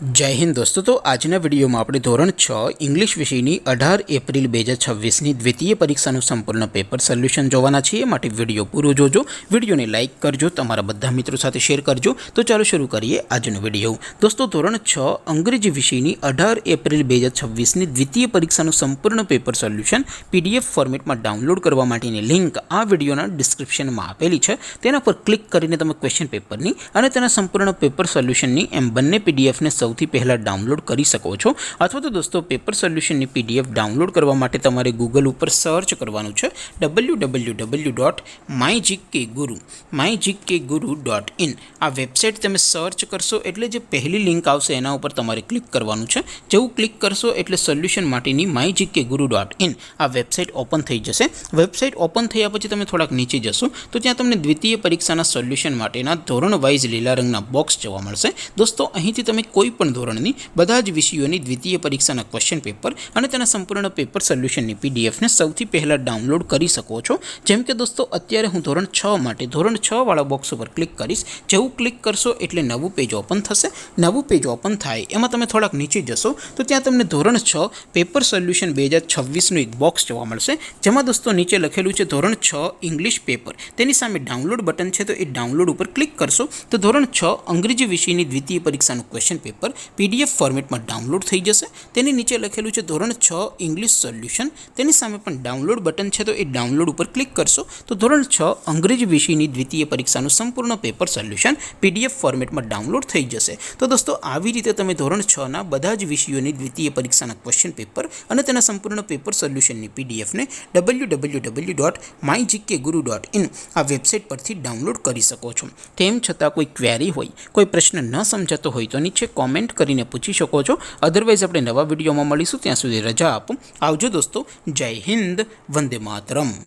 जय हिंद दोस्तों। तो आजना विडियो में આપણે ધોરણ 6 इंग्लिश વિષયની 18 એપ્રિલ 2026ની દ્વિતીય પરીક્ષાનું સંપૂર્ણ પેપર સોલ્યુશન જોવાના છીએ। માટે વિડિયો પૂરો જોજો, વિડિયોને લાઈક કરજો, તમારા બધા મિત્રો સાથે શેર કરજો। તો ચાલો શરૂ કરીએ આજનો વિડિયો। દોસ્તો ધોરણ 6 અંગ્રેજી વિષયની 18 એપ્રિલ 2026ની દ્વિતીય પરીક્ષાનું સંપૂર્ણ પેપર સોલ્યુશન પીડીએફ ફોર્મેટમાં ડાઉનલોડ કરવા માટેની લિંક આ વિડિયોના ડિસ્ક્રિપ્શનમાં આપેલી છે। તેના પર ક્લિક કરીને તમે ક્વેશ્ચન પેપરની અને તેના સંપૂર્ણ પેપર સોલ્યુશનની એમ બંને પીડીએફને સૌથી પહેલા ડાઉનલોડ કરી શકો છો। અથવા તો દોસ્તો પેપર સોલ્યુશનની પીડીએફ ડાઉનલોડ કરવા માટે તમારે ગૂગલ ઉપર સર્ચ કરવાનું છે www.mygkguru.in। આ વેબસાઇટ તમે સર્ચ કરશો એટલે જે પહેલી લિંક આવશે એના ઉપર તમારે ક્લિક કરવાનું છે। જેવું ક્લિક કરશો એટલે સોલ્યુશન માટેની mygkguru.in આ વેબસાઇટ ઓપન થઈ જશે। વેબસાઇટ ઓપન થયા પછી તમે થોડાક નીચે જશો તો ત્યાં તમને દ્વિતીય પરીક્ષાના સોલ્યુશન માટેના ધોરણ વાઇઝ લીલા રંગના બોક્સ જોવા મળશે। દોસ્તો અહીંથી તમે કોઈ પણ ધોરણની બધા જ વિષયોની દ્વિતીય પરીક્ષાના ક્વેશ્ચન પેપર અને તેના સંપૂર્ણ પેપર સોલ્યુશનની પીડીએફને સૌથી પહેલા ડાઉનલોડ કરી શકો છો। જેમ કે દોસ્તો અત્યારે હું ધોરણ 6 માટે ધોરણ 6 વાળા બોક્સ ઉપર ક્લિક કરીશ। જેવું ક્લિક કરશો એટલે નવું પેજ ઓપન થશે। નવું પેજ ઓપન થાય એમાં તમે થોડાક નીચે જશો તો ત્યાં તમને ધોરણ 6 પેપર સોલ્યુશન 2026નું એક બોક્સ જોવા મળશે। જેમાં દોસ્તો નીચે લખેલું છે ધોરણ 6 ઇંગ્લિશ પેપર, તેની સામે ડાઉનલોડ બટન છે તો એ ડાઉનલોડ ઉપર ક્લિક કરશો તો ધોરણ 6 અંગ્રેજી વિષયની દ્વિતીય પરીક્ષાનું ક્વેશ્ચન પેપર પીડીએફ ફોર્મેટમાં ડાઉનલોડ થઈ જશે। તેની નીચે લખેલું છે ધોરણ 6 ઇંગ્લિશ સોલ્યુશન, તેની સામે પણ ડાઉનલોડ બટન છે તો એ ડાઉનલોડ ઉપર ક્લિક કરશો તો ધોરણ 6 અંગ્રેજી વિષયની દ્વિતીય પરીક્ષાનું સંપૂર્ણ પેપર સોલ્યુશન પીડીએફ ફોર્મેટમાં ડાઉનલોડ થઈ જશે। તો દોસ્તો આવી રીતે તમે ધોરણ 6ના બધા જ વિષયોની દ્વિતીય પરીક્ષાના ક્વેશ્ચન પેપર અને તેના સંપૂર્ણ પેપર સોલ્યુશનની પીડીએફને www.mygkguru.in આ વેબસાઇટ પરથી ડાઉનલોડ કરી શકો છો। તેમ છતાં કોઈ ક્વેરી હોય, કોઈ પ્રશ્ન ન સમજાતો હોય તો નીચે કોમેન્ટ કરીને પૂછી શકો છો। અધરવાઇઝ આપણે નવા વિડીયોમાં મળીશું, ત્યાં સુધી રજા આપો। આવજો દોસ્તો, જય હિન્દ, વંદે માતરમ।